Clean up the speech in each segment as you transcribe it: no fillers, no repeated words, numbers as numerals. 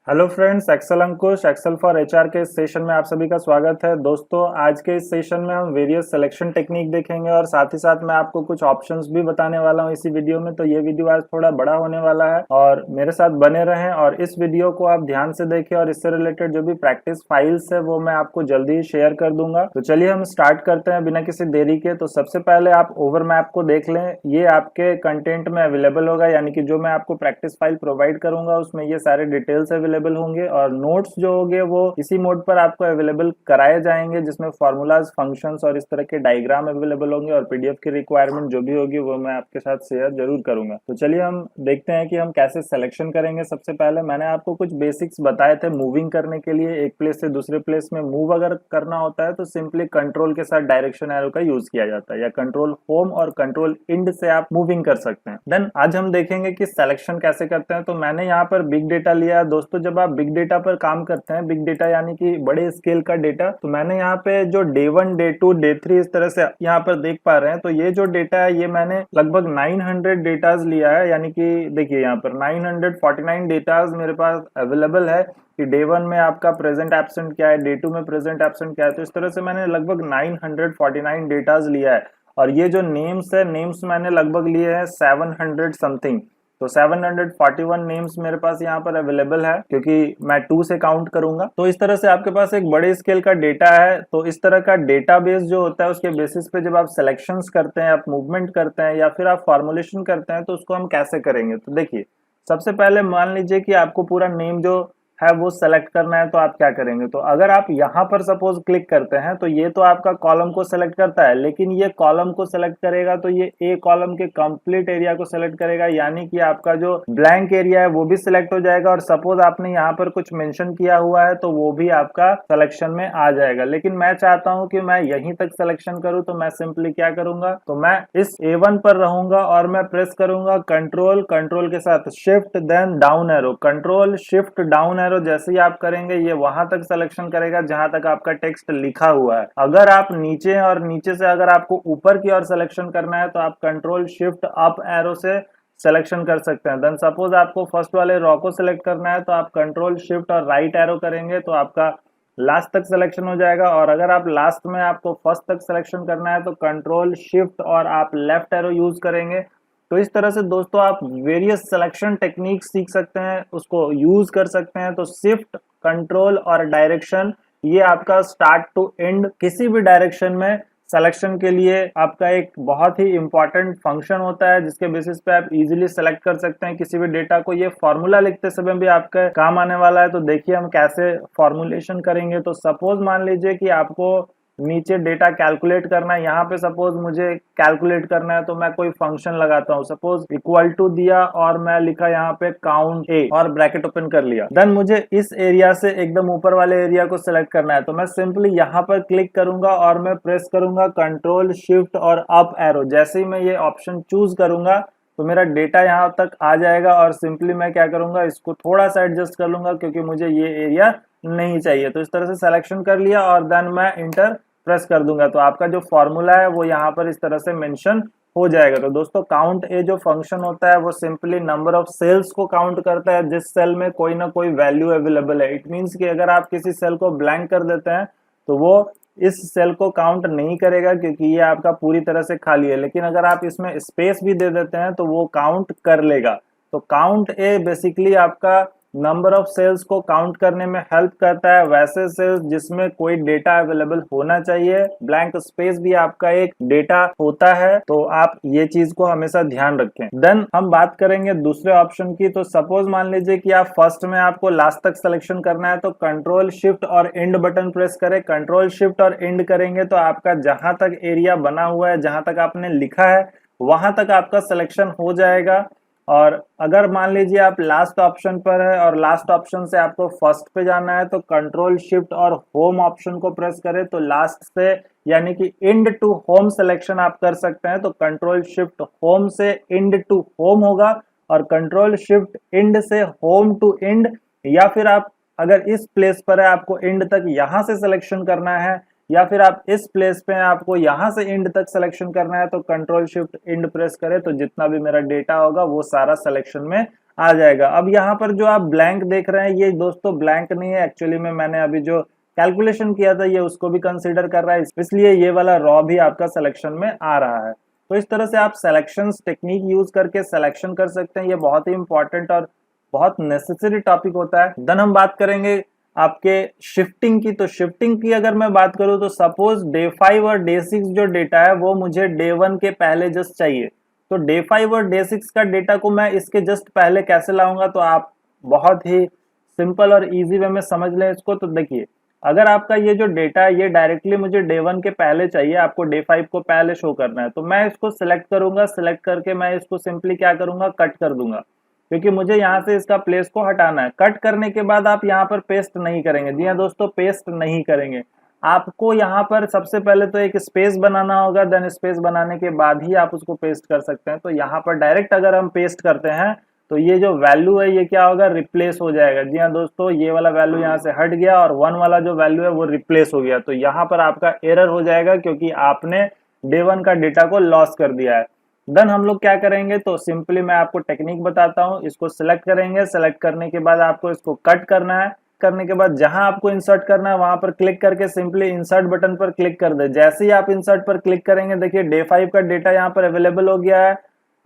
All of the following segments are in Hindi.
Hello friends, excel Ankush excel for HR के इस सेशन में आप सभी का स्वागत है। दोस्तों, आज के इस सेशन में हम वेरियस सिलेक्शन टेक्निक देखेंगे और साथ ही साथ मैं आपको कुछ ऑप्शंस भी बताने वाला हूं इसी वीडियो में। तो ये वीडियो आज थोड़ा बड़ा होने वाला है और मेरे साथ बने रहें और इस वीडियो को आप ध्यान से देखें और इससे रिलेटेड जो भी प्रैक्टिस फाइल्स है वो मैं आपको जल्दी ही शेयर कर दूंगा। तो चलिए हम स्टार्ट करते हैं बिना किसी देरी के। तो सबसे पहले आप ओवर मैप को देख लें, ये आपके कंटेंट में अवेलेबल होगा, यानी कि जो मैं आपको प्रैक्टिस फाइल प्रोवाइड करूंगा उसमें ये सारे डिटेल्स अवेलेबल होंगे और नोट्स जो होंगे वो इसी मोड पर आपको अवेलेबल कराए जाएंगे, जिसमें फॉर्मूलाज, फंक्शंस और इस तरह के डायग्राम अवेलेबल होंगे और पीडीएफ की रिक्वायरमेंट जो भी होगी वो मैं आपके साथ शेयर जरूर करूंगा। तो चलिए हम देखते हैं कि हम कैसे सिलेक्शन करेंगे। सबसे पहले मैंने आपको कुछ बेसिक्स बताए थे मूविंग करने के लिए। एक प्लेस से दूसरे प्लेस में मूव अगर करना होता है तो सिंपली कंट्रोल के साथ डायरेक्शन एरो का यूज किया जाता है, या कंट्रोल होम और कंट्रोल इंड से आप मूविंग कर सकते हैं। देन आज हम देखेंगे कि सिलेक्शन कैसे करते हैं। तो मैंने यहाँ पर बिग डेटा लिया है। दोस्तों, जब आप बिग डेटा पर काम करते हैं, बिग डेटा यानी कि बड़े स्केल का डेटा, तो मैंने यहाँ पे जो डे 1, डे 2, डे 3 इस तरह से यहाँ पर देख पा रहे हैं। तो ये जो डेटा है ये मैंने लगभग 900 डेटाज लिया है, यानी कि देखिए यहाँ पर 949 डेटाज मेरे पास अवेलेबल है कि डे 1 में आपका प्रेजेंट एब्सेंट क्या है, डे 2 में प्रेजेंट एब्सेंट क्या है। तो इस तरह से मैंने लगभग 949 डेटाज लिया है और ये जो नेम्स है, नेम्स मैंने लगभग लिए हैं 700 समथिंग। तो 741 नेम्स मेरे पास यहाँ पर अवेलेबल है, क्योंकि मैं 2 से काउंट करूंगा। तो इस तरह से आपके पास एक बड़े स्केल का डेटा है। तो इस तरह का डेटाबेस जो होता है उसके बेसिस पे जब आप सिलेक्शंस करते हैं, आप मूवमेंट करते हैं या फिर आप फॉर्मुलेशन करते हैं, तो उसको हम कैसे करेंगे। तो देखिए, सबसे पहले मान लीजिए कि आपको पूरा नेम जो है वो सेलेक्ट करना है, तो आप क्या करेंगे। तो अगर आप यहाँ पर सपोज क्लिक करते हैं तो ये तो आपका कॉलम को सेलेक्ट करता है, लेकिन ये कॉलम को सेलेक्ट करेगा तो ये ए कॉलम के कंप्लीट एरिया को सेलेक्ट करेगा, यानी कि आपका जो ब्लैंक एरिया है वो भी सिलेक्ट हो जाएगा। और सपोज आपने यहाँ पर कुछ मेंशन किया हुआ है तो वो भी आपका सिलेक्शन में आ जाएगा। लेकिन मैं चाहता हूँ कि मैं यहीं तक सिलेक्शन करूँ, तो मैं सिंपली क्या करूंगा, तो मैं इस A1 पर रहूंगा और मैं प्रेस करूंगा कंट्रोल, कंट्रोल के साथ shift then down arrow, control shift down arrow. जैसे ही आप करेंगे ये वहां तक सिलेक्शन करेगा जहां तक आपका टेक्स्ट लिखा हुआ है। अगर आप नीचे और नीचे से अगर आपको ऊपर की ओर सिलेक्शन करना है तो आप कंट्रोल शिफ्ट अप एरो से सिलेक्शन कर सकते हैं। देन सपोज आपको फर्स्ट वाले रॉ को सिलेक्ट करना है तो आप कंट्रोल शिफ्ट और राइट एरो करेंगे तो आपका लास्ट तक सिलेक्शन हो जाएगा। और अगर आप लास्ट में आपको फर्स्ट तक सिलेक्शन करना है तो कंट्रोल शिफ्ट और आप लेफ्ट एरो यूज करेंगे। तो इस तरह से दोस्तों आप वेरियस सिलेक्शन टेक्निक सीख सकते हैं, उसको यूज कर सकते हैं। तो शिफ्ट, कंट्रोल और डायरेक्शन, ये आपका स्टार्ट टू एंड किसी भी डायरेक्शन में सिलेक्शन के लिए आपका एक बहुत ही इंपॉर्टेंट फंक्शन होता है, जिसके बेसिस पे आप इजीली सेलेक्ट कर सकते हैं किसी भी डेटा को। ये फॉर्मूला लिखते समय भी आपके काम आने वाला है। तो देखिए हम कैसे फॉर्मुलेशन करेंगे। तो सपोज मान लीजिए कि आपको नीचे डेटा कैलकुलेट करना है, यहाँ पे सपोज मुझे कैलकुलेट करना है तो मैं कोई फंक्शन लगाता हूँ। सपोज इक्वल टू दिया और मैं लिखा यहाँ पे काउंट ए और ब्रैकेट ओपन कर लिया। देन मुझे इस एरिया से एकदम ऊपर वाले एरिया को सिलेक्ट करना है, तो मैं सिंपली यहाँ पर क्लिक करूंगा और मैं प्रेस करूंगा कंट्रोल शिफ्ट और अप एरो। जैसे ही मैं ये ऑप्शन चूज करूंगा तो मेरा डेटा यहाँ तक आ जाएगा और सिंपली मैं क्या करूंगा, इसको थोड़ा सा एडजस्ट कर लूंगा क्योंकि मुझे ये एरिया नहीं चाहिए। तो इस तरह से सिलेक्शन कर लिया और देन मैं इंटर प्रेस कर दूंगा तो आपका जो फॉर्मूला है वो यहाँ पर इस तरह से मेंशन हो जाएगा। तो दोस्तों, काउंट ए जो फंक्शन होता है वो सिंपली नंबर ऑफ सेल्स को काउंट करता है जिस सेल में कोई ना कोई वैल्यू अवेलेबल है। इट मीन्स कि अगर आप किसी सेल को ब्लैंक कर देते हैं तो वो इस सेल को काउंट नहीं करेगा क्योंकि ये आपका पूरी तरह से खाली है। लेकिन अगर आप इसमें स्पेस भी दे देते हैं तो वो काउंट कर लेगा। तो काउंट ए बेसिकली आपका नंबर ऑफ सेल्स को काउंट करने में हेल्प करता है, वैसे सेल्स जिसमें कोई डेटा अवेलेबल होना चाहिए। ब्लैंक स्पेस भी आपका एक डेटा होता है, तो आप ये चीज को हमेशा ध्यान रखें। देन हम बात करेंगे दूसरे ऑप्शन की। तो सपोज मान लीजिए कि आप फर्स्ट में आपको लास्ट तक सिलेक्शन करना है तो कंट्रोल शिफ्ट और एंड बटन प्रेस करें। कंट्रोल शिफ्ट और एंड करेंगे तो आपका जहां तक एरिया बना हुआ है, जहां तक आपने लिखा है, वहां तक आपका सिलेक्शन हो जाएगा। और अगर मान लीजिए आप लास्ट ऑप्शन पर है और लास्ट ऑप्शन से आपको फर्स्ट पे जाना है तो कंट्रोल शिफ्ट और होम ऑप्शन को प्रेस करें तो लास्ट से यानी कि एंड टू होम सिलेक्शन आप कर सकते हैं। तो कंट्रोल शिफ्ट होम से एंड टू होम होगा और कंट्रोल शिफ्ट एंड से होम टू एंड, या फिर आप अगर इस प्लेस पर है आपको एंड तक यहां से सिलेक्शन करना है, या फिर आप इस प्लेस पे आपको यहां से एंड तक सिलेक्शन करना है तो कंट्रोल शिफ्ट एंड प्रेस करें तो जितना भी मेरा डेटा होगा वो सारा सिलेक्शन में आ जाएगा। अब यहाँ पर जो आप ब्लैंक देख रहे हैं ये दोस्तों ब्लैंक नहीं है, एक्चुअली में मैंने अभी जो कैलकुलेशन किया था ये उसको भी कंसीडर कर रहा है, इसलिए ये वाला रॉ भी आपका सिलेक्शन में आ रहा है। तो इस तरह से आप सिलेक्शन टेक्निक यूज करके सिलेक्शन कर सकते हैं, ये बहुत ही इंपॉर्टेंट और बहुत नेसेसरी टॉपिक होता है। देन हम बात करेंगे आपके शिफ्टिंग की। तो शिफ्टिंग की अगर मैं बात करूं तो सपोज डे 5 और डे 6 जो डेटा है वो मुझे डे 1 के पहले जस्ट चाहिए, तो डे 5 और डे 6 का डेटा को मैं इसके जस्ट पहले कैसे लाऊंगा, तो आप बहुत ही सिंपल और इजी वे में समझ लें इसको। तो देखिए, अगर आपका ये जो डेटा है ये डायरेक्टली मुझे डे 1 के पहले चाहिए, आपको डे 5 को पहले शो करना है, तो मैं इसको सिलेक्ट करूंगा। सिलेक्ट करके मैं इसको सिंपली क्या करूंगा, कट कर दूंगा, क्योंकि मुझे यहाँ से इसका प्लेस को हटाना है। कट करने के बाद आप यहाँ पर पेस्ट नहीं करेंगे। जी हाँ दोस्तों, पेस्ट नहीं करेंगे। आपको यहाँ पर सबसे पहले तो एक स्पेस बनाना होगा, देन स्पेस बनाने के बाद ही आप उसको पेस्ट कर सकते हैं। तो यहाँ पर डायरेक्ट अगर हम पेस्ट करते हैं तो ये जो वैल्यू है ये क्या होगा, रिप्लेस हो जाएगा। जी हाँ दोस्तों, ये वाला वैल्यू यहाँ से हट गया और 1 वाला जो वैल्यू है वो रिप्लेस हो गया। तो यहाँ पर आपका एरर हो जाएगा क्योंकि आपने डे 1 का डेटा को लॉस कर दिया है। देन हम लोग क्या करेंगे, तो सिंपली मैं आपको टेक्निक बताता हूँ। इसको सिलेक्ट करेंगे, सिलेक्ट करने के बाद आपको इसको कट करना है। करने के बाद जहां आपको इंसर्ट करना है वहां पर क्लिक करके सिंपली इंसर्ट बटन पर क्लिक कर दे। जैसे ही आप इंसर्ट पर क्लिक करेंगे देखिए डे 5 का डेटा यहाँ पर अवेलेबल हो गया है,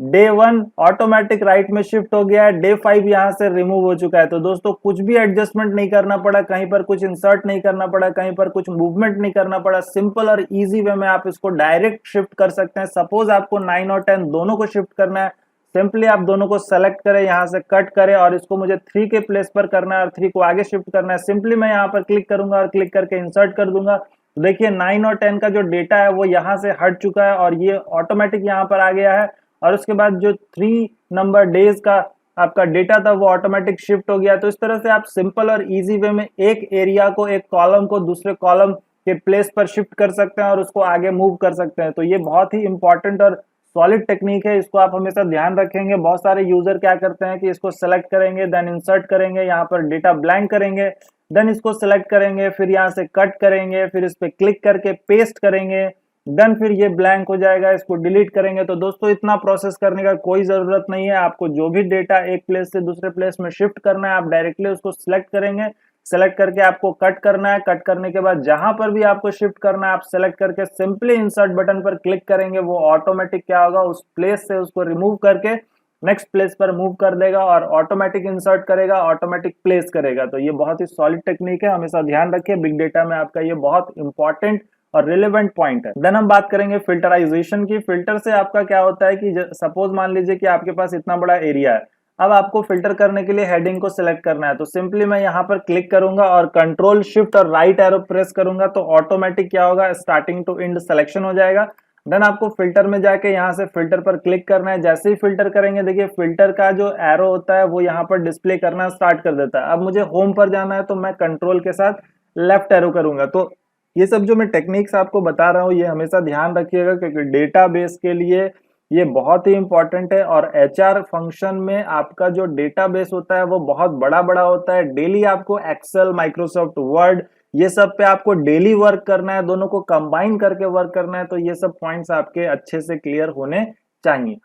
डे 1 ऑटोमेटिक राइट में शिफ्ट हो गया है, डे 5 यहाँ से रिमूव हो चुका है। तो दोस्तों कुछ भी एडजस्टमेंट नहीं करना पड़ा, कहीं पर कुछ इंसर्ट नहीं करना पड़ा, कहीं पर कुछ मूवमेंट नहीं करना पड़ा। सिंपल और इजी वे में आप इसको डायरेक्ट शिफ्ट कर सकते हैं। सपोज आपको 9 और 10 दोनों को शिफ्ट करना है, सिंपली आप दोनों को सेलेक्ट करें, यहाँ से कट करें और इसको मुझे 3 के प्लेस पर करना है और 3 को आगे शिफ्ट करना है। सिंपली मैं यहाँ पर क्लिक करूंगा और क्लिक करके इंसर्ट कर दूंगा। तो देखिए 9 और 10 का जो डेटा है वो यहाँ से हट चुका है और ये ऑटोमेटिक यहाँ पर आ गया है। और उसके बाद जो 3 नंबर डेज का आपका डेटा था वो ऑटोमेटिक शिफ्ट हो गया। तो इस तरह से आप सिंपल और इजी वे में एक एरिया को, एक कॉलम को दूसरे कॉलम के प्लेस पर शिफ्ट कर सकते हैं और उसको आगे मूव कर सकते हैं। तो ये बहुत ही इंपॉर्टेंट और सॉलिड टेक्निक है, इसको आप हमेशा ध्यान रखेंगे। बहुत सारे यूजर क्या करते हैं कि इसको सेलेक्ट करेंगे, देन इंसर्ट करेंगे, यहाँ पर डेटा ब्लैंक करेंगे, देन इसको सेलेक्ट करेंगे, फिर यहाँ से कट करेंगे, फिर इस पे क्लिक करके पेस्ट करेंगे, देन फिर ये ब्लैंक हो जाएगा, इसको डिलीट करेंगे। तो दोस्तों इतना प्रोसेस करने का कोई जरूरत नहीं है। आपको जो भी डेटा एक प्लेस से दूसरे प्लेस में शिफ्ट करना है, आप डायरेक्टली उसको सिलेक्ट करेंगे। सेलेक्ट करके आपको कट करना है, कट करने के बाद जहां पर भी आपको शिफ्ट करना है आप सेलेक्ट करके सिंपली इंसर्ट बटन पर क्लिक करेंगे। वो ऑटोमेटिक क्या होगा, उस प्लेस से उसको रिमूव करके नेक्स्ट प्लेस पर मूव कर देगा और ऑटोमेटिक इंसर्ट करेगा, ऑटोमेटिक प्लेस करेगा। तो ये बहुत ही सॉलिड टेक्निक है, हमेशा ध्यान रखिए। बिग डेटा में आपका ये बहुत इंपॉर्टेंट और रिलेवेंट पॉइंट है। देन हम बात करेंगे फिल्टराइजेशन की। फिल्टर से आपका क्या होता है कि सपोज मान लीजिए कि आपके पास इतना बड़ा एरिया है, अब आपको फिल्टर करने के लिए हेडिंग को सिलेक्ट करना है। तो सिंपली मैं यहाँ पर क्लिक करूंगा और कंट्रोल शिफ्ट और राइट एरो प्रेस करूंगा, तो ऑटोमेटिक क्या होगा, स्टार्टिंग टू एंड सिलेक्शन हो जाएगा। देन आपको फिल्टर में जाके यहाँ से फिल्टर पर क्लिक करना है। जैसे ही फिल्टर करेंगे देखिए फिल्टर का जो एरो होता है वो यहाँ पर डिस्प्ले करना स्टार्ट कर देता है। अब मुझे होम पर जाना है तो मैं कंट्रोल के साथ लेफ्ट एरो करूंगा। तो ये सब जो मैं टेक्निक्स आपको बता रहा हूँ ये हमेशा ध्यान रखिएगा, क्योंकि डेटाबेस के लिए ये बहुत ही इंपॉर्टेंट है। और एचआर फंक्शन में आपका जो डेटाबेस होता है वो बहुत बड़ा बड़ा होता है। डेली आपको एक्सेल, माइक्रोसॉफ्ट वर्ड, ये सब पे आपको डेली वर्क करना है, दोनों को कंबाइन करके वर्क करना है। तो ये सब पॉइंट्स आपके अच्छे से क्लियर होने चाहिए।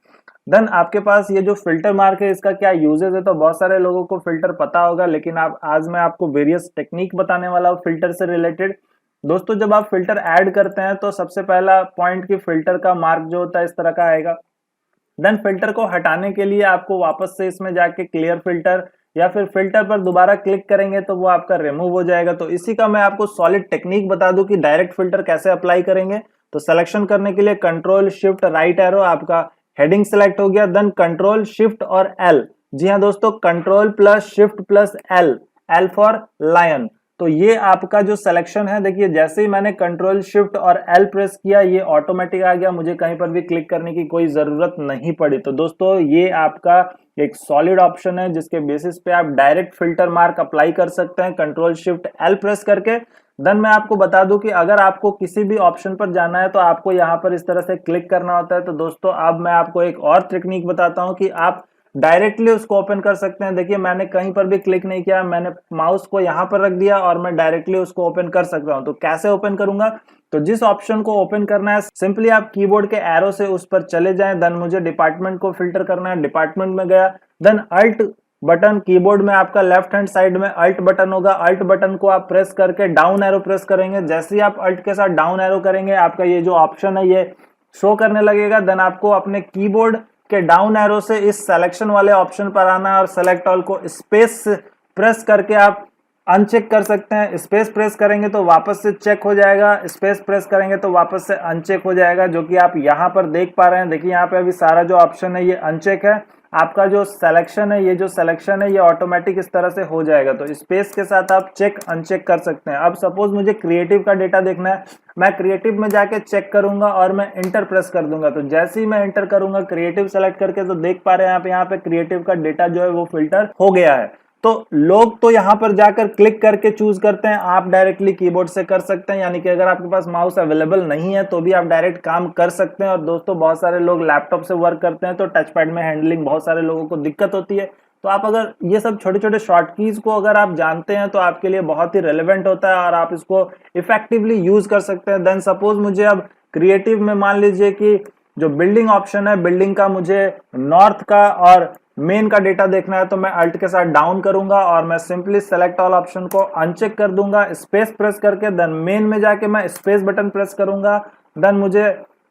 देन आपके पास ये जो फिल्टर मार्क है इसका क्या यूजेस है, तो बहुत सारे लोगों को फिल्टर पता होगा, लेकिन आज मैं आपको वेरियस टेक्निक बताने वाला हूँ फिल्टर से रिलेटेड। दोस्तों जब आप फिल्टर ऐड करते हैं तो सबसे पहला पॉइंट की फिल्टर का मार्क जो होता है इस तरह का आएगा। देन फिल्टर को हटाने के लिए आपको वापस से इसमें जाके क्लियर फिल्टर या फिर फिल्टर पर दोबारा क्लिक करेंगे तो वो आपका रिमूव हो जाएगा। तो इसी का मैं आपको सॉलिड टेक्निक बता दूं कि डायरेक्ट फिल्टर कैसे अप्लाई करेंगे। तो सिलेक्शन करने के लिए कंट्रोल शिफ्ट राइट एरो, आपका हेडिंग सिलेक्ट हो गया, देन कंट्रोल शिफ्ट और एल। जी हाँ दोस्तों, control plus shift plus L, L for lion. तो ये आपका जो सिलेक्शन है, देखिए जैसे ही मैंने कंट्रोल शिफ्ट और एल प्रेस किया ये ऑटोमेटिक आ गया, मुझे कहीं पर भी क्लिक करने की कोई जरूरत नहीं पड़ी। तो दोस्तों ये आपका एक सॉलिड ऑप्शन है जिसके बेसिस पे आप डायरेक्ट फिल्टर मार्क अप्लाई कर सकते हैं कंट्रोल शिफ्ट एल प्रेस करके। देन मैं आपको बता दूं कि अगर आपको किसी भी ऑप्शन पर जाना है तो आपको यहाँ पर इस तरह से क्लिक करना होता है। तो दोस्तों अब मैं आपको एक और टेक्निक बताता हूँ कि आप डायरेक्टली उसको ओपन कर सकते हैं। देखिए मैंने कहीं पर भी क्लिक नहीं किया, मैंने माउस को यहाँ पर रख दिया और मैं डायरेक्टली उसको ओपन कर सकता हूँ। तो कैसे ओपन करूंगा, तो जिस ऑप्शन को ओपन करना है सिंपली आप कीबोर्ड के एरो से उस पर चले जाएं। देन मुझे डिपार्टमेंट को फिल्टर करना है, डिपार्टमेंट में गया, देन अल्ट बटन, कीबोर्ड में आपका लेफ्ट हैंड साइड में अल्ट बटन होगा, अल्ट बटन को आप प्रेस करके डाउन एरो प्रेस करेंगे। जैसे ही आप अल्ट के साथ डाउन एरो करेंगे आपका ये जो ऑप्शन है ये शो करने लगेगा। देन आपको अपने कीबोर्ड के डाउन एरो से इस सिलेक्शन वाले ऑप्शन पर आना है और सेलेक्ट ऑल को स्पेस प्रेस करके आप अनचेक कर सकते हैं। स्पेस प्रेस करेंगे तो वापस से चेक हो जाएगा, स्पेस प्रेस करेंगे तो वापस से अनचेक हो जाएगा, जो कि आप यहाँ पर देख पा रहे हैं। देखिए यहाँ पे अभी सारा जो ऑप्शन है ये अनचेक है। आपका जो सिलेक्शन है, ये जो सिलेक्शन है ये ऑटोमेटिक इस तरह से हो जाएगा। तो स्पेस के साथ आप चेक अनचेक कर सकते हैं। अब सपोज मुझे क्रिएटिव का डेटा देखना है, मैं क्रिएटिव में जाके चेक करूंगा और मैं इंटर प्रेस कर दूंगा। तो जैसे ही मैं इंटर करूंगा क्रिएटिव सेलेक्ट करके, तो देख पा रहे हैं आप यहाँ पे क्रिएटिव का डेटा जो है वो फिल्टर हो गया है। तो लोग तो यहाँ पर जाकर क्लिक करके चूज करते हैं, आप डायरेक्टली कीबोर्ड से कर सकते हैं। यानी कि अगर आपके पास माउस अवेलेबल नहीं है तो भी आप डायरेक्ट काम कर सकते हैं। और दोस्तों बहुत सारे लोग लैपटॉप से वर्क करते हैं तो टच पैड में हैंडलिंग बहुत सारे लोगों को दिक्कत होती है। तो आप अगर ये सब छोटे छोटे शॉर्ट कीज को अगर आप जानते हैं तो आपके लिए बहुत ही रेलेवेंट होता है और आप इसको इफेक्टिवली यूज कर सकते हैं। देन सपोज मुझे अब क्रिएटिव में मान लीजिए कि जो बिल्डिंग ऑप्शन है, बिल्डिंग का मुझे नॉर्थ का और मेन का डेटा देखना है, तो मैं अल्ट के साथ डाउन करूंगा और मैं सिंपली सेलेक्ट ऑल ऑप्शन को अनचेक कर दूंगा स्पेस प्रेस करके। देन मेन में जाके मैं स्पेस बटन प्रेस करूंगा। देन मुझे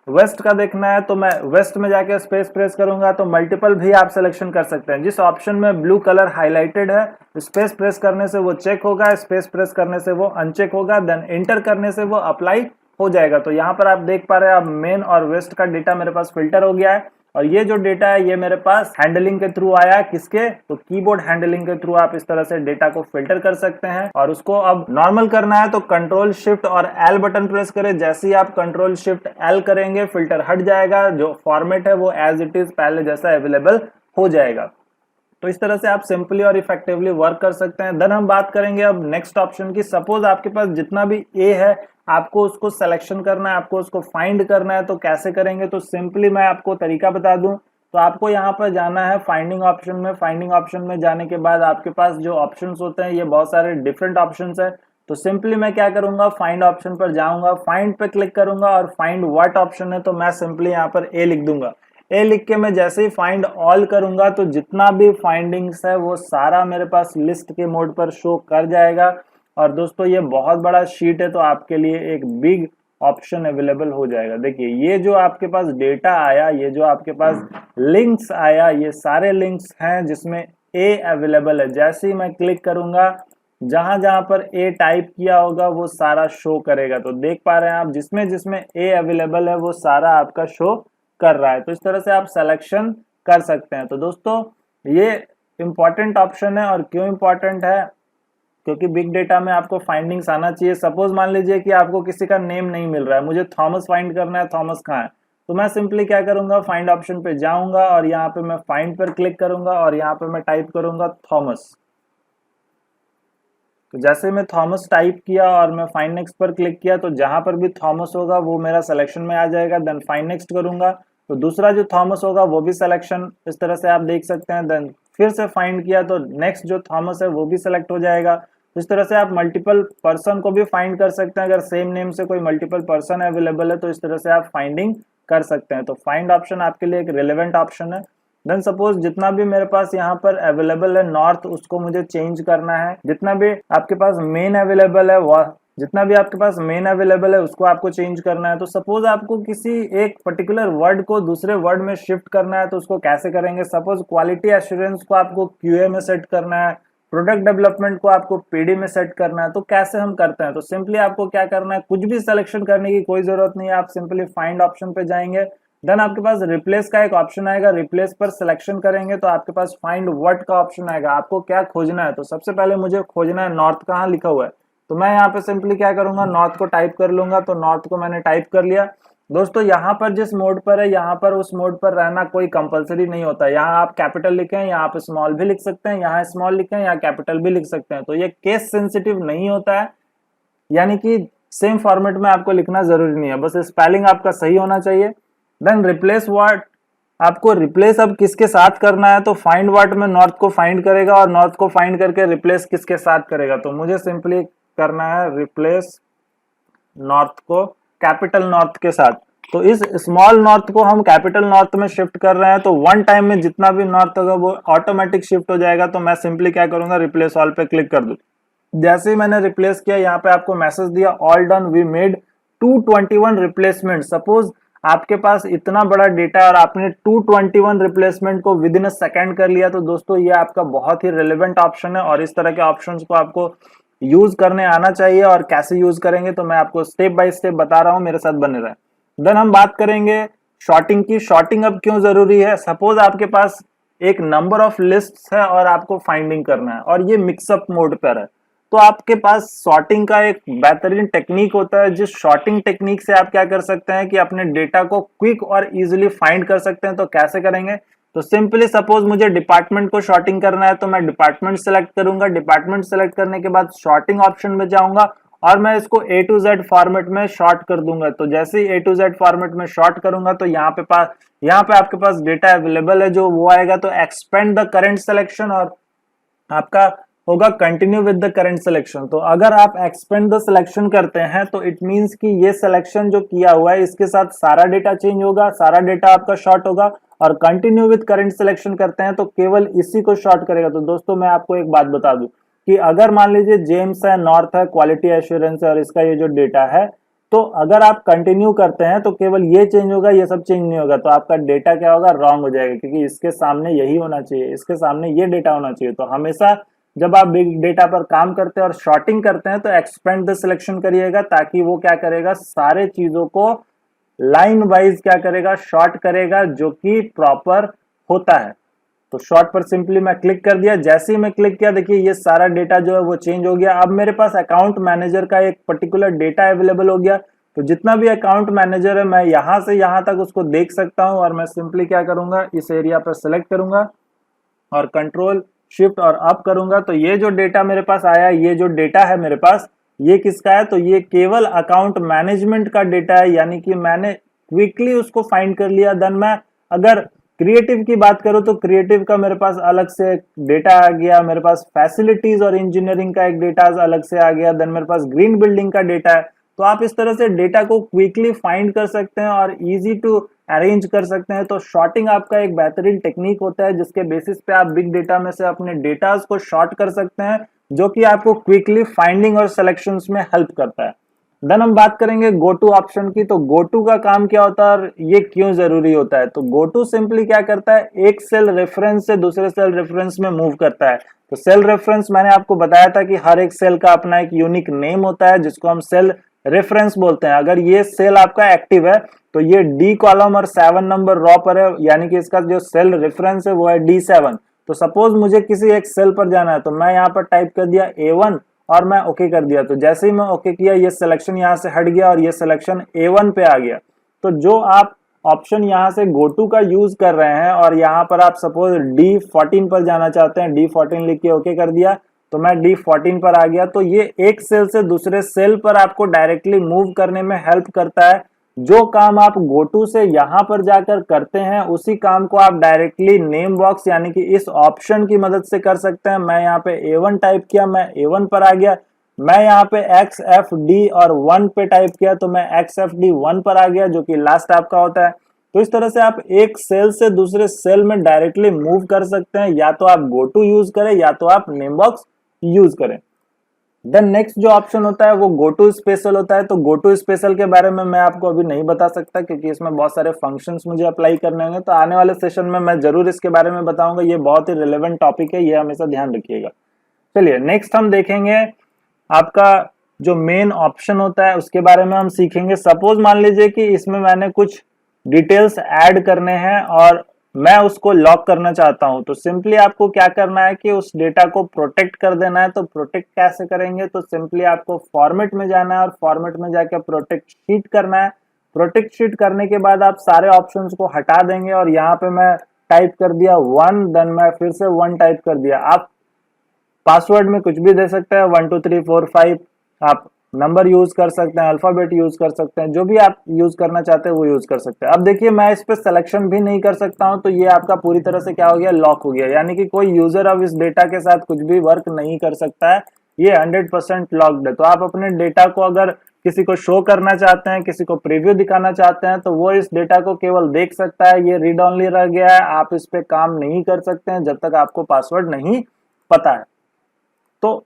वेस्ट का देखना है तो मैं वेस्ट में जाके स्पेस प्रेस करूंगा। तो मल्टीपल भी आप सिलेक्शन कर सकते हैं। जिस ऑप्शन में ब्लू कलर हाईलाइटेड है, स्पेस प्रेस करने से वो चेक होगा, स्पेस प्रेस करने से वो अनचेक होगा, देन एंटर करने से वो अप्लाई हो जाएगा। तो यहाँ पर आप देख पा रहे हैं अब मेन और वेस्ट का डेटा मेरे पास फिल्टर हो गया है। और ये जो डेटा है ये मेरे पास हैंडलिंग के थ्रू आया है। किसके? तो कीबोर्ड हैंडलिंग के थ्रू आप इस तरह से डेटा को फिल्टर कर सकते हैं। और उसको अब नॉर्मल करना है तो कंट्रोल शिफ्ट और एल बटन प्रेस करें। जैसे ही आप कंट्रोल शिफ्ट एल करेंगे फिल्टर हट जाएगा, जो फॉर्मेट है वो एज इट इज पहले जैसा अवेलेबल हो जाएगा। तो इस तरह से आप सिंपली और इफेक्टिवली वर्क कर सकते हैं। देन हम बात करेंगे अब नेक्स्ट ऑप्शन की। सपोज आपके पास जितना भी ए है आपको उसको सिलेक्शन करना है, आपको उसको फाइंड करना है, तो कैसे करेंगे? तो सिंपली मैं आपको तरीका बता दूं। तो आपको यहाँ पर जाना है फाइंडिंग ऑप्शन में। फाइंडिंग ऑप्शन में जाने के बाद आपके पास जो ऑप्शंस होते हैं ये बहुत सारे डिफरेंट ऑप्शंस है। तो सिंपली मैं क्या करूंगा, फाइंड ऑप्शन पर जाऊंगा, फाइंड पे क्लिक करूंगा और फाइंड व्हाट ऑप्शन है तो मैं सिंपली यहाँ पर ए लिख दूंगा। ए लिख के मैं जैसे ही फाइंड ऑल करूंगा तो जितना भी फाइंडिंग्स है वो सारा मेरे पास लिस्ट के मोड पर शो कर जाएगा। और दोस्तों ये बहुत बड़ा शीट है तो आपके लिए एक बिग ऑप्शन अवेलेबल हो जाएगा। देखिए ये जो आपके पास डेटा आया, ये जो आपके पास लिंक्स आया, ये सारे लिंक्स हैं जिसमें ए अवेलेबल है। जैसे ही मैं क्लिक करूंगा जहां जहां पर ए टाइप किया होगा वो सारा शो करेगा। तो देख पा रहे हैं आप जिसमें जिसमें ए अवेलेबल है वो सारा आपका शो कर रहा है। तो इस तरह से आप सिलेक्शन कर सकते हैं। तो दोस्तों ये इंपॉर्टेंट ऑप्शन है। और क्यों इंपॉर्टेंट है? क्योंकि बिग डेटा में आपको फाइंडिंग्स आना चाहिए। सपोज मान लीजिए कि आपको किसी का नेम नहीं मिल रहा है, मुझे थॉमस फाइंड करना है, थॉमस कहाँ है? तो मैं सिंपली क्या करूंगा, फाइंड ऑप्शन पे जाऊंगा और यहाँ पे मैं फाइंड पर क्लिक करूंगा और यहाँ पे मैं टाइप करूंगा थॉमस। तो जैसे मैं थॉमस टाइप किया और मैं फाइंड नेक्स्ट पर क्लिक किया तो जहां पर भी थॉमस होगा वो मेरा सिलेक्शन में आ जाएगा। देन फाइंड नेक्स्ट करूंगा तो दूसरा जो थॉमस होगा वो भी सिलेक्शन इस तरह से आप देख सकते हैं। देन फिर से फाइंड किया तो नेक्स्ट जो थॉमस है वो भी सिलेक्ट हो जाएगा। तो इस तरह से आप मल्टीपल पर्सन को भी फाइंड कर सकते हैं। अगर सेम नेम से कोई मल्टीपल पर्सन अवेलेबल है तो इस तरह से आप फाइंडिंग कर सकते हैं। तो फाइंड ऑप्शन आपके लिए एक रिलेवेंट ऑप्शन है। देन सपोज जितना भी मेरे पास यहाँ पर अवेलेबल है नॉर्थ, उसको मुझे चेंज करना है। जितना भी आपके पास मेन अवेलेबल है वह जितना भी आपके पास मेन अवेलेबल है उसको आपको चेंज करना है। तो सपोज आपको किसी एक पर्टिकुलर वर्ड को दूसरे वर्ड में शिफ्ट करना है तो उसको कैसे करेंगे? सपोज क्वालिटी एश्योरेंस को आपको क्यूए में सेट करना है, प्रोडक्ट डेवलपमेंट को आपको पीडी में सेट करना है। तो कैसे हम करते हैं? तो सिंपली आपको क्या करना है, कुछ भी सिलेक्शन करने की कोई जरूरत नहीं है। आप सिंपली फाइंड ऑप्शन पे जाएंगे, देन आपके पास रिप्लेस का एक ऑप्शन आएगा, रिप्लेस पर सिलेक्शन करेंगे तो आपके पास फाइंड वर्ड का ऑप्शन आएगा। आपको क्या खोजना है? तो सबसे पहले मुझे खोजना है नॉर्थ, कहाँ लिखा हुआ है। तो मैं यहाँ पे सिंपली क्या करूंगा, नॉर्थ को टाइप कर लूंगा। तो नॉर्थ को मैंने टाइप कर लिया। दोस्तों यहाँ पर जिस मोड पर है यहाँ पर उस मोड पर रहना कोई कंपलसरी नहीं होता। यहाँ आप कैपिटल लिखें, यहाँ पे स्मॉल भी लिख सकते हैं, यहाँ स्मॉल लिखें, यहाँ कैपिटल भी लिख सकते हैं। तो ये केस सेंसिटिव नहीं होता है, यानी कि सेम फॉर्मेट में आपको लिखना जरूरी नहीं है, बस स्पेलिंग आपका सही होना चाहिए। देन रिप्लेस वर्ड, आपको रिप्लेस अब किसके साथ करना है? तो फाइंड वर्ड में नॉर्थ को फाइंड करेगा और नॉर्थ को फाइंड करके रिप्लेस किसके साथ करेगा? तो मुझे सिंपली करना है रिप्लेस नॉर्थ को कैपिटल नॉर्थ के साथ। तो इस स्मॉल नॉर्थ को हम कैपिटल नॉर्थ में शिफ्ट कर रहे हैं, तो वन टाइम में जितना भी नॉर्थ होगा वो ऑटोमेटिक शिफ्ट हो जाएगा। तो मैं सिंपली क्या करूंगा, रिप्लेस ऑल पे क्लिक कर दूं। जैसे ही मैंने रिप्लेस किया, यहाँ पे आपको मैसेज दिया all done, we made 221 replacement. Suppose आपके पास इतना बड़ा डेटा और आपने 221 रिप्लेसमेंट को विद इन अ सेकेंड कर लिया, तो दोस्तों ये आपका बहुत ही रिलेवेंट ऑप्शन है और इस तरह के ऑप्शंस को आपको यूज करने आना चाहिए। और कैसे यूज करेंगे तो मैं आपको स्टेप बाय स्टेप बता रहा हूं, मेरे साथ बने रहें। देन हम बात करेंगे शॉर्टिंग की। शॉर्टिंग अब क्यों जरूरी है? सपोज आपके पास एक नंबर ऑफ लिस्ट है और आपको फाइंडिंग करना है और ये मिक्सअप मोड पर है, तो आपके पास सॉर्टिंग का एक बेहतरीन टेक्निक होता है, जिस सॉर्टिंग टेक्निक से आप क्या कर सकते हैं कि अपने डेटा को क्विक और इजीली फाइंड कर सकते हैं। तो कैसे करेंगे? तो सिंपली सपोज मुझे डिपार्टमेंट को सॉर्टिंग करना है, तो मैं डिपार्टमेंट सेलेक्ट करूंगा। डिपार्टमेंट सेलेक्ट करने के बाद सॉर्टिंग ऑप्शन में जाऊंगा और मैं इसको A to Z फॉर्मेट में शॉर्ट कर दूंगा। तो जैसे ही A to Z फॉर्मेट में शॉर्ट करूंगा तो यहाँ पे आपके पास डेटा अवेलेबल है जो वो आएगा। तो एक्सपेंड द करंट सिलेक्शन और आपका होगा continue with the current selection. तो अगर आप एक्सपेंड द सिलेक्शन करते हैं तो इट मींस कि ये सिलेक्शन जो किया हुआ है इसके साथ सारा डेटा चेंज होगा, सारा डेटा आपका शॉर्ट होगा। और कंटिन्यू विद करंट सिलेक्शन करते हैं तो केवल इसी को शॉर्ट करेगा। तो दोस्तों मैं आपको एक बात बता दूं कि अगर मान लीजिए जेम्स है, नॉर्थ है, क्वालिटी एश्योरेंस है और इसका ये जो डेटा है, तो अगर आप कंटिन्यू करते हैं तो केवल ये चेंज होगा, ये सब चेंज नहीं होगा। तो आपका डेटा क्या होगा, रॉन्ग हो जाएगा, क्योंकि इसके सामने यही होना चाहिए, इसके सामने ये डेटा होना चाहिए। तो हमेशा जब आप बिग डेटा पर काम करते हैं और शॉर्टिंग करते हैं तो एक्सपेंड द सिलेक्शन करिएगा, ताकि वो क्या करेगा, सारे चीजों को लाइन वाइज क्या करेगा, शॉर्ट करेगा, जो कि प्रॉपर होता है। तो शॉर्ट पर सिंपली मैं क्लिक कर दिया। जैसे ही मैं क्लिक किया, देखिए ये सारा डेटा जो है वो चेंज हो गया। अब मेरे पास अकाउंट मैनेजर का एक पर्टिकुलर डेटा अवेलेबल हो गया। तो जितना भी अकाउंट मैनेजर है मैं यहां से यहां तक उसको देख सकता हूं। और मैं सिंपली क्या करूंगा, इस एरिया पर सिलेक्ट करूंगा और कंट्रोल शिफ्ट और अप करूंगा। तो ये जो डेटा मेरे पास आया, ये जो डेटा है मेरे पास, ये किसका है? तो ये केवल अकाउंट मैनेजमेंट का डेटा है, यानी कि मैंने क्विकली उसको फाइंड कर लिया। देन मैं अगर क्रिएटिव की बात करूं तो क्रिएटिव का मेरे पास अलग से डेटा आ गया, मेरे पास फैसिलिटीज और इंजीनियरिंग का एक डेटा अलग से आ गया, देन मेरे पास ग्रीन बिल्डिंग का डेटा है। तो आप इस तरह से डेटा को क्विकली फाइंड कर सकते हैं और इजी टू अरेंज कर सकते हैं। तो शॉर्टिंग आपका एक बेहतरीन टेक्निक होता है, जिसके बेसिस पे आप बिग डेटा में से अपने डेटा को शॉर्ट कर सकते हैं, जो कि आपको क्विकली फाइंडिंग और सिलेक्शंस में हेल्प करता है। देन हम बात करेंगे गो टू ऑप्शन की। तो गो टू का काम क्या होता है और ये क्यों जरूरी होता है? तो गो टू सिंपली क्या करता है, एक सेल रेफरेंस से दूसरे सेल रेफरेंस में मूव करता है। तो सेल रेफरेंस मैंने आपको बताया था कि हर एक सेल का अपना एक यूनिक नेम होता है, जिसको हम सेल रेफरेंस बोलते हैं। अगर ये सेल आपका एक्टिव है तो ये डी कॉलम और 7 नंबर रॉ पर है, यानी कि इसका जो सेल रेफरेंस है वो है D7। तो सपोज मुझे किसी एक सेल पर जाना है, तो मैं यहाँ पर टाइप कर दिया A1 और मैं ओके कर दिया। तो जैसे ही मैं ओके किया, ये सिलेक्शन यहाँ से हट गया और ये सिलेक्शन A1 पे आ गया। तो जो आप ऑप्शन यहाँ से गो टू का यूज कर रहे हैं और यहाँ पर आप सपोज D14 पर जाना चाहते हैं, D14 लिख के ओके कर दिया, तो मैं D14 पर आ गया। तो ये एक सेल से दूसरे सेल पर आपको डायरेक्टली मूव करने में हेल्प करता है। जो काम आप गो टू से यहां पर जाकर करते हैं, उसी काम को आप डायरेक्टली नेम बॉक्स यानी कि इस ऑप्शन की मदद से कर सकते हैं। मैं यहाँ पे A1 टाइप किया, मैं A1 पर आ गया। मैं यहाँ पे XFD और 1 पे टाइप किया, तो मैं XFD 1 पर आ गया, जो कि लास्ट आपका होता है। तो इस तरह से आप एक सेल से दूसरे सेल में डायरेक्टली मूव कर सकते हैं। या तो आप गो टू यूज करें या तो आप नेम बॉक्स यूज करें। देन नेक्स्ट जो ऑप्शन होता है वो गो टू स्पेशल होता है। तो गो टू स्पेशल के बारे में मैं आपको अभी नहीं बता सकता, क्योंकि इसमें बहुत सारे फंक्शंस मुझे अप्लाई करने होंगे। तो आने वाले सेशन में मैं जरूर इसके बारे में बताऊंगा। ये बहुत ही रिलेवेंट टॉपिक है, ये हमेशा ध्यान रखिएगा। चलिए नेक्स्ट हम देखेंगे आपका जो मेन ऑप्शन होता है उसके बारे में हम सीखेंगे। सपोज मान लीजिए कि इसमें मैंने कुछ डिटेल्स ऐड करने हैं और मैं उसको लॉक करना चाहता हूं। तो सिंपली आपको क्या करना है कि उस डेटा को प्रोटेक्ट कर देना है। तो प्रोटेक्ट कैसे करेंगे? तो सिंपली आपको फॉर्मेट में जाना है और फॉर्मेट में जाकर प्रोटेक्ट शीट करना है। प्रोटेक्ट शीट करने के बाद आप सारे ऑप्शंस को हटा देंगे और यहाँ पे मैं टाइप कर दिया 1, देन मैं फिर से 1 टाइप कर दिया। आप पासवर्ड में कुछ भी दे सकते हैं, 1 2 3 4 5, आप नंबर यूज कर सकते हैं, अल्फाबेट यूज कर सकते हैं, जो भी आप यूज करना चाहते हैं वो यूज कर सकते हैं। अब देखिए मैं इस पे सिलेक्शन भी नहीं कर सकता हूं, तो ये आपका पूरी तरह से क्या हो गया, लॉक हो गया। यानी कि कोई यूजर अब इस डेटा के साथ कुछ भी वर्क नहीं कर सकता है, ये 100% लॉक्ड है। तो आप अपने डेटा को अगर किसी को शो करना चाहते हैं, किसी को प्रीव्यू दिखाना चाहते हैं, तो वो इस डेटा को केवल देख सकता है। ये रीड ओनली रह गया है, आप इस पे काम नहीं कर सकते हैं जब तक आपको पासवर्ड नहीं पता है। तो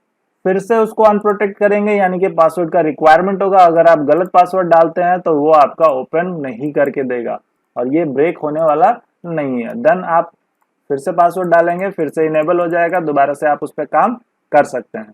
फिर से उसको अनप्रोटेक्ट करेंगे, यानी कि पासवर्ड का रिक्वायरमेंट होगा। अगर आप गलत पासवर्ड डालते हैं तो वो आपका ओपन नहीं करके देगा और ये ब्रेक होने वाला नहीं है। देन आप फिर से पासवर्ड डालेंगे, फिर से इनेबल हो जाएगा, दोबारा से आप उस पर काम कर सकते हैं।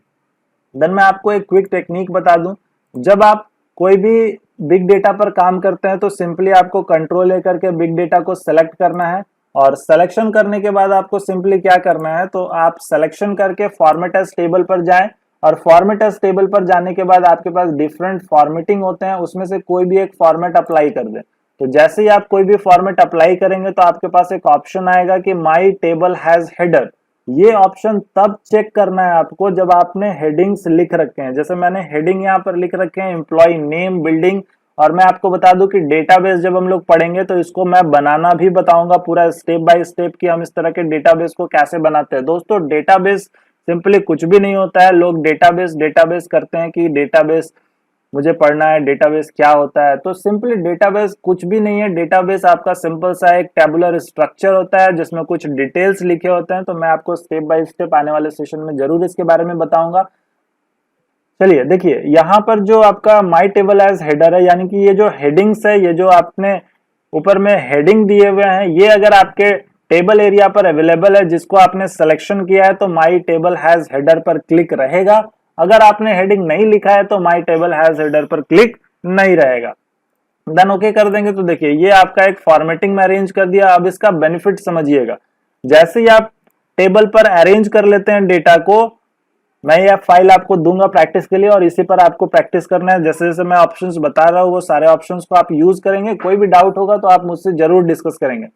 देन मैं आपको एक क्विक टेक्निक बता दूं, जब आप कोई भी बिग डेटा पर काम करते हैं तो सिंपली आपको कंट्रोल ए करके बिग डेटा को सेलेक्ट करना है और सिलेक्शन करने के बाद आपको सिंपली क्या करना है, तो आप सिलेक्शन करके फॉर्मेट एज टेबल पर जाएं और फॉर्मेट एज टेबल पर जाने के बाद आपके पास डिफरेंट फॉर्मेटिंग होते हैं, उसमें से कोई भी एक फॉर्मेट अप्लाई कर दें। तो जैसे ही आप कोई भी फॉर्मेट अप्लाई करेंगे तो आपके पास एक ऑप्शन आएगा कि माई टेबल हैज हेडर। ये ऑप्शन तब चेक करना है आपको जब आपने हेडिंग्स लिख रखे हैं। जैसे मैंने हेडिंग यहाँ पर लिख रखे हैं एम्प्लॉय नेम, बिल्डिंग, और मैं आपको बता दूं कि डेटाबेस जब हम लोग पढ़ेंगे तो इसको मैं बनाना भी बताऊंगा पूरा स्टेप बाय स्टेप कि हम इस तरह के डेटाबेस को कैसे बनाते हैं। दोस्तों डेटाबेस सिंपली कुछ भी नहीं होता है। लोग डेटाबेस डेटाबेस करते हैं कि डेटाबेस मुझे पढ़ना है, डेटाबेस क्या होता है। तो सिंपली डेटाबेस कुछ भी नहीं है। डेटाबेस आपका सिंपल सा एक टेबुलर स्ट्रक्चर होता है जिसमें कुछ डिटेल्स लिखे होते हैं। तो मैं आपको स्टेप बाय स्टेप आने वाले सेशन में जरूर इसके बारे में बताऊंगा। चलिए देखिए, यहाँ पर जो आपका माई टेबल एज हेडर है, यानी कि ये जो हेडिंग्स है, ये जो आपने ऊपर में हेडिंग दिए हुए हैं, ये अगर आपके टेबल एरिया पर अवेलेबल है जिसको आपने सिलेक्शन किया है तो माई टेबल हैज हेडर पर क्लिक रहेगा। अगर आपने हेडिंग नहीं लिखा है तो माई टेबल हैज हेडर पर क्लिक नहीं रहेगा। देन ओके कर देंगे तो देखिए ये आपका एक फॉर्मेटिंग में अरेंज कर दिया। अब इसका बेनिफिट समझिएगा, जैसे ही आप टेबल पर अरेंज कर लेते हैं डेटा को, मैं ये फाइल आपको दूंगा प्रैक्टिस के लिए और इसी पर आपको प्रैक्टिस करना है। जैसे जैसे मैं ऑप्शंस बता रहा हूँ वो सारे ऑप्शंस को आप यूज करेंगे। कोई भी डाउट होगा तो आप मुझसे जरूर डिस्कस करेंगे।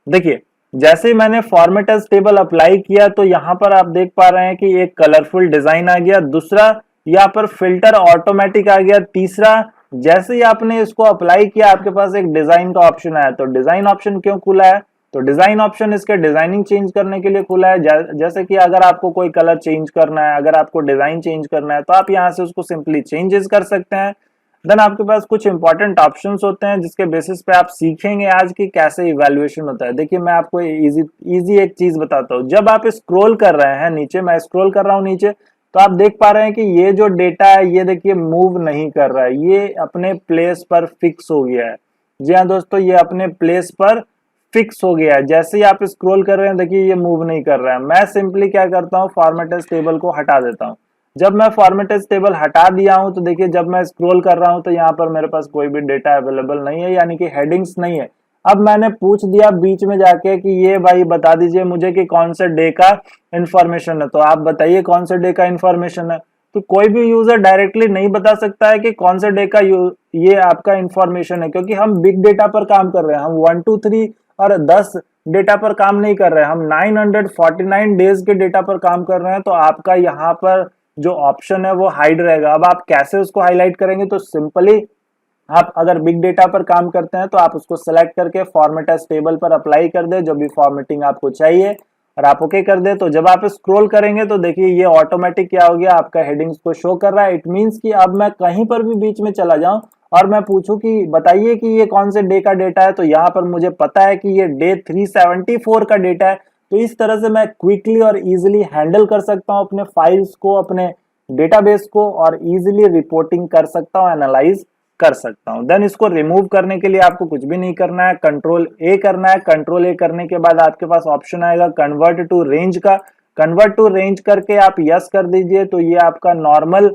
देखिए जैसे ही मैंने फॉर्मेट एज टेबल अप्लाई किया तो यहाँ पर आप देख पा रहे हैं कि एक कलरफुल डिजाइन आ गया। दूसरा, यहाँ पर फिल्टर ऑटोमेटिक आ गया। तीसरा, जैसे ही आपने इसको अप्लाई किया आपके पास एक डिजाइन का ऑप्शन आया। तो डिजाइन ऑप्शन क्यों खुला है, तो डिजाइन ऑप्शन इसके डिजाइनिंग चेंज करने के लिए खुला है। जैसे कि अगर आपको कोई कलर चेंज करना है, अगर आपको डिजाइन चेंज करना है तो आप यहाँ से उसको सिंपली चेंजेस कर सकते हैं। देन आपके पास कुछ इंपॉर्टेंट ऑप्शंस होते हैं जिसके बेसिस पे आप सीखेंगे आज की कैसे इवैल्यूएशन होता है। देखिए मैं आपको इजी एक चीज बताता हूँ। जब आप स्क्रॉल कर रहे हैं नीचे, मैं स्क्रॉल कर रहा हूँ नीचे, तो आप देख पा रहे हैं कि ये जो डेटा है ये देखिए मूव नहीं कर रहा है, ये अपने प्लेस पर फिक्स हो गया है। जी हाँ दोस्तों, ये अपने प्लेस पर फिक्स हो गया है। जैसे ही आप स्क्रॉल कर रहे हैं देखिए ये मूव नहीं कर रहा है। मैं सिंपली क्या करता हूँ, फॉर्मेट एज टेबल को हटा देता हूँ। जब मैं फॉर्मेटेड टेबल हटा दिया हूं तो देखिए जब मैं स्क्रॉल कर रहा हूं तो यहाँ पर मेरे पास कोई भी डेटा अवेलेबल नहीं है, यानी कि हेडिंग्स नहीं है। अब मैंने पूछ दिया बीच में जाके कि ये भाई बता दीजिए मुझे कि कौन से डे का इंफॉर्मेशन है, तो आप बताइए कौन से डे का इंफॉर्मेशन है। तो कोई भी यूजर डायरेक्टली नहीं बता सकता है कि कौन से डे का ये आपका इंफॉर्मेशन है, क्योंकि हम बिग डेटा पर काम कर रहे हैं। हम 1 2 3 और 10 डेटा पर काम नहीं कर रहे हैं, हम 949 डेज के डेटा पर काम कर रहे हैं। तो आपका यहाँ पर जो ऑप्शन है वो हाइड रहेगा। अब आप कैसे उसको हाईलाइट करेंगे, तो सिंपली आप अगर बिग डेटा पर काम करते हैं तो आप उसको सेलेक्ट करके फॉर्मेट एज टेबल पर अप्लाई कर दे, जो भी फॉर्मेटिंग आपको चाहिए, और आप ओके कर दे। तो जब आप स्क्रॉल करेंगे तो देखिए ये ऑटोमेटिक क्या हो गया, आपका हेडिंग्स को शो कर रहा है। इट मींस कि अब मैं कहीं पर भी बीच में चला जाऊं और मैं पूछूं कि बताइए कि ये कौन से डे का डेटा है, तो यहाँ पर मुझे पता है कि ये डे 374 का डेटा है। तो इस तरह से मैं क्विकली और इजीली हैंडल कर सकता हूं अपने फाइल्स को, अपने डेटाबेस को, और इजीली रिपोर्टिंग कर सकता हूं, एनालाइज कर सकता हूं। देन इसको रिमूव करने के लिए आपको कुछ भी नहीं करना है, कंट्रोल ए करना है। कंट्रोल ए करने के बाद आपके पास ऑप्शन आएगा कन्वर्ट टू रेंज का। कन्वर्ट टू रेंज करके आप यस कर दीजिए तो ये आपका नॉर्मल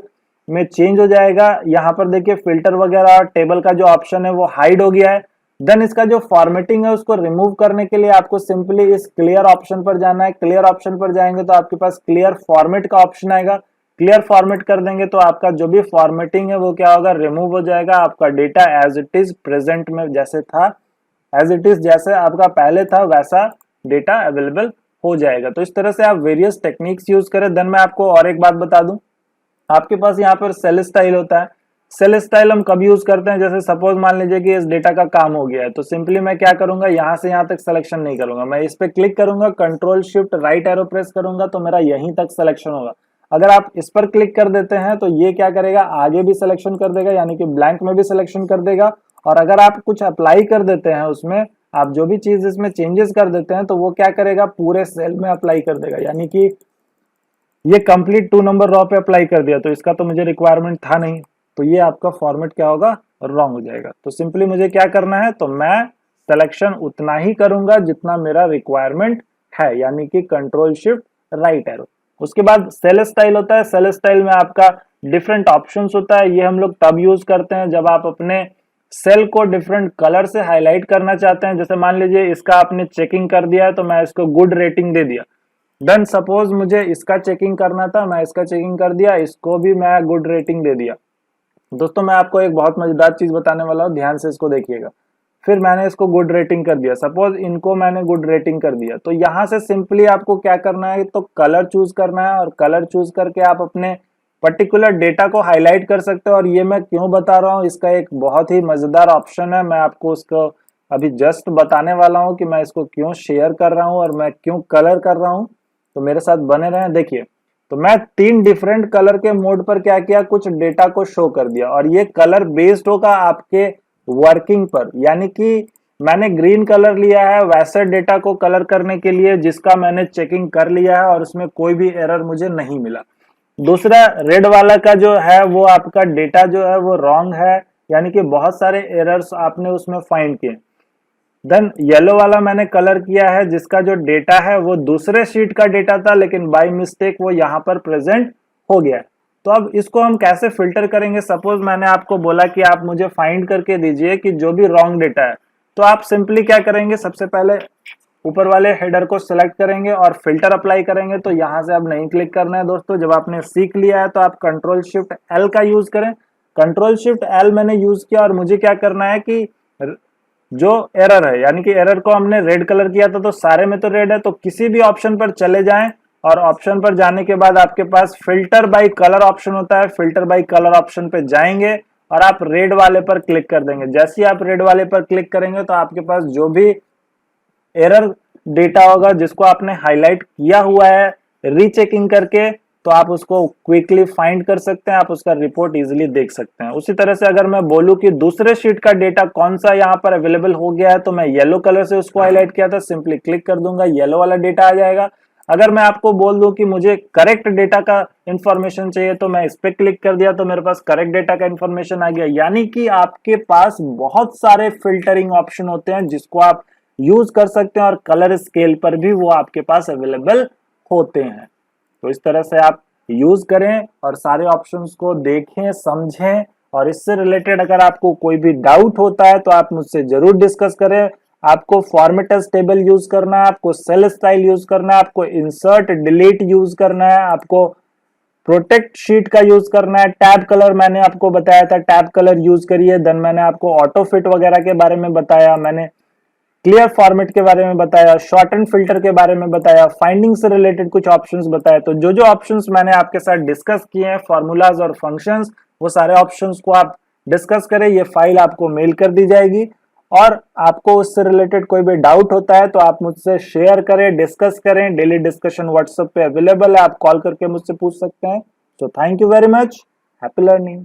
में चेंज हो जाएगा। यहाँ पर देखिए फिल्टर वगैरह टेबल का जो ऑप्शन है वो हाइड हो गया है। देन इसका जो फॉर्मेटिंग है उसको रिमूव करने के लिए आपको सिंपली इस क्लियर ऑप्शन पर जाना है। क्लियर ऑप्शन पर जाएंगे तो आपके पास क्लियर फॉर्मेट का ऑप्शन आएगा। क्लियर फॉर्मेट कर देंगे तो आपका जो भी फॉर्मेटिंग है वो क्या होगा, रिमूव हो जाएगा। आपका data as it is present में जैसे था, एज इट इज जैसे आपका पहले था वैसा डेटा अवेलेबल हो जाएगा। तो इस तरह से आप वेरियस टेक्निक्स यूज करें। देन मैं आपको और एक बात बता दूं, आपके पास यहाँ पर सेल स्टाइल होता है। सेल स्टाइल हम कब यूज करते हैं, जैसे सपोज मान लीजिए कि इस डेटा का काम हो गया है, तो सिंपली मैं क्या करूंगा, यहाँ से यहाँ तक सिलेक्शन नहीं करूंगा, मैं इस पे क्लिक करूंगा, control shift right arrow press करूंगा तो मेरा यहीं तक सिलेक्शन होगा। अगर आप इस पर क्लिक कर देते हैं तो ये क्या करेगा, आगे भी सिलेक्शन कर देगा, यानी कि ब्लैंक में भी सिलेक्शन कर देगा। और अगर आप कुछ अप्लाई कर देते हैं उसमें, आप जो भी चीज इसमें चेंजेस कर देते हैं, तो वो क्या करेगा, पूरे सेल में अप्लाई कर देगा। यानी कि ये कंप्लीट 2 नंबर रॉ पे अप्लाई कर दिया, तो इसका तो मुझे रिक्वायरमेंट था नहीं, तो ये आपका फॉर्मेट क्या होगा, रॉन्ग हो जाएगा। तो सिंपली मुझे क्या करना है, तो मैं सिलेक्शन उतना ही करूंगा जितना मेरा रिक्वायरमेंट है, यानी कि कंट्रोल शिफ्ट राइट एरो। उसके बाद सेल स्टाइल होता है। सेल स्टाइल में आपका डिफरेंट ऑप्शंस होता है। ये हम लोग तब यूज करते हैं जब आप अपने सेल को डिफरेंट कलर से हाईलाइट करना चाहते हैं। जैसे मान लीजिए इसका आपने चेकिंग कर दिया है, तो मैं इसको गुड रेटिंग दे दिया। देन सपोज मुझे इसका चेकिंग करना था, मैं इसका चेकिंग कर दिया, इसको भी मैं गुड रेटिंग दे दिया। दोस्तों मैं आपको एक बहुत मजेदार चीज बताने वाला हूँ, ध्यान से इसको देखिएगा। फिर मैंने इसको गुड रेटिंग कर दिया, सपोज इनको मैंने गुड रेटिंग कर दिया, तो यहाँ से सिंपली आपको क्या करना है, तो कलर चूज करना है, और कलर चूज करके आप अपने पर्टिकुलर डेटा को हाईलाइट कर सकते हो। और ये मैं क्यों बता रहा हूँ, इसका एक बहुत ही मजेदार ऑप्शन है, मैं आपको उसको अभी जस्ट बताने वाला हूँ कि मैं इसको क्यों शेयर कर रहा हूँ और मैं क्यों कलर कर रहा हूँ। तो मेरे साथ बने रहें। देखिए, तो मैं 3 डिफरेंट कलर के मोड पर क्या किया, कुछ डेटा को शो कर दिया, और ये कलर बेस्ड होगा आपके वर्किंग पर। यानी कि मैंने ग्रीन कलर लिया है वैसे डेटा को कलर करने के लिए जिसका मैंने चेकिंग कर लिया है और उसमें कोई भी एरर मुझे नहीं मिला। दूसरा रेड वाला का जो है वो आपका डेटा जो है वो रॉन्ग है, यानी कि बहुत सारे एरर्स आपने उसमें फाइंड किए। देन येलो वाला मैंने कलर किया है जिसका जो डेटा है वो दूसरे शीट का डेटा था, लेकिन बाय मिस्टेक वो यहाँ पर प्रेजेंट हो गया है। तो अब इसको हम कैसे फिल्टर करेंगे। सपोज मैंने आपको बोला कि आप मुझे फाइंड करके दीजिए कि जो भी रॉन्ग डेटा है, तो आप सिंपली क्या करेंगे, सबसे पहले ऊपर वाले हेडर को सिलेक्ट करेंगे और फिल्टर अप्लाई करेंगे। तो यहाँ से अब नहीं क्लिक करना है दोस्तों। जब आपने सीख लिया है तो आप कंट्रोल शिफ्ट एल का यूज करें। कंट्रोल शिफ्ट एल मैंने यूज किया, और मुझे क्या करना है कि जो एरर है, यानी कि एरर को हमने रेड कलर किया था तो सारे में तो रेड है, तो किसी भी ऑप्शन पर चले जाएं, और ऑप्शन पर जाने के बाद आपके पास फिल्टर बाय कलर ऑप्शन होता है। फिल्टर बाय कलर ऑप्शन पे जाएंगे और आप रेड वाले पर क्लिक कर देंगे। जैसे ही आप रेड वाले पर क्लिक करेंगे तो आपके पास जो भी एरर डेटा होगा जिसको आपने हाईलाइट किया हुआ है रीचेकिंग करके, तो आप उसको क्विकली फाइंड कर सकते हैं, आप उसका रिपोर्ट इजीली देख सकते हैं। उसी तरह से अगर मैं बोलूं कि दूसरे शीट का डेटा कौन सा यहाँ पर अवेलेबल हो गया है, तो मैं येलो कलर से उसको हाईलाइट किया था, सिंपली क्लिक कर दूंगा, येलो वाला डेटा आ जाएगा। अगर मैं आपको बोल दूं कि मुझे करेक्ट डेटा का इंफॉर्मेशन चाहिए, तो मैं इस पे क्लिक कर दिया, तो मेरे पास करेक्ट डेटा का इंफॉर्मेशन आ गया। यानी कि आपके पास बहुत सारे फिल्टरिंग ऑप्शन होते हैं जिसको आप यूज कर सकते हैं, और कलर स्केल पर भी वो आपके पास अवेलेबल होते हैं। तो इस तरह से आप यूज करें और सारे ऑप्शंस को देखें, समझें, और इससे रिलेटेड अगर आपको कोई भी डाउट होता है तो आप मुझसे जरूर डिस्कस करें। आपको फॉर्मेट एज टेबल यूज करना है, आपको सेल स्टाइल यूज करना है, आपको इंसर्ट डिलीट यूज करना है, आपको प्रोटेक्ट शीट का यूज करना है, टैब कलर मैंने आपको बताया था, टैब कलर यूज करिए। देन मैंने आपको ऑटो फिट वगैरह के बारे में बताया, मैंने क्लियर फॉर्मेट के बारे में बताया, शॉर्ट एंड फिल्टर के बारे में बताया, फाइंडिंग से रिलेटेड कुछ ऑप्शंस बताए। तो जो जो ऑप्शंस मैंने आपके साथ डिस्कस किए हैं, फॉर्मूलाज और फंक्शंस, वो सारे ऑप्शंस को आप डिस्कस करें। ये फाइल आपको मेल कर दी जाएगी, और आपको उससे रिलेटेड कोई भी डाउट होता है तो आप मुझसे शेयर करें, डिस्कस करें। डेली डिस्कशन व्हाट्सएप पे अवेलेबल है, आप कॉल करके मुझसे पूछ सकते हैं। तो thank you very much, happy learning.